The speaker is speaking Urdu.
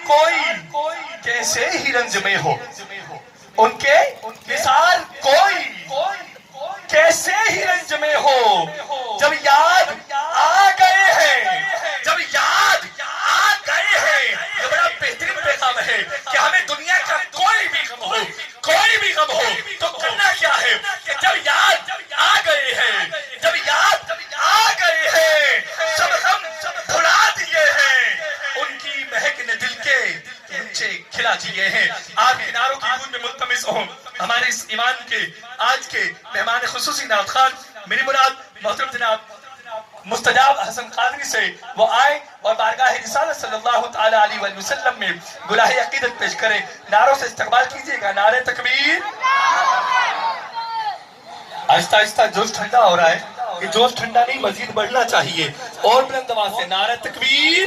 کوئی کیسے ہی رنج میں ہو، ان کے مثال کوئی کیسے ہی رنج میں ہو، جب یاد آ گئے ہیں، جب یاد آ گئے ہیں، یہ بڑا بہترین پیغام ہے کہ ہمیں دنیا کا کوئی بھی غم ہو، کوئی بھی غم ہو تو کرنا کیا ہے کہ جب یاد آ گئے ہیں، جب یاد آ گئے ہیں، سب غم بھلا دیے ہیں، ان کی مہک نے دل کے غنچے کھلا دیے ہیں۔ آپ کناروں کی گود میں ملتمس ہوں، ہمارے اس ایمان کے آج کے مہمان خصوصی نعت خان میری مراد محترم جناب مستجاب حسن قادری سے وہ آئے اور بارگاہ رسالت صلی اللہ تعالیٰ علیہ وآلہ وسلم میں گلہ عقیدت پیش کریں۔ نعروں سے استقبال کیجئے گا، نعرہ تکبیر۔ آہستہ آہستہ جوش ٹھنڈا ہو رہا ہے، یہ جوش ٹھنڈا نہیں مزید بڑھنا چاہیے، اور بلند آواز سے نعرہ تکبیر۔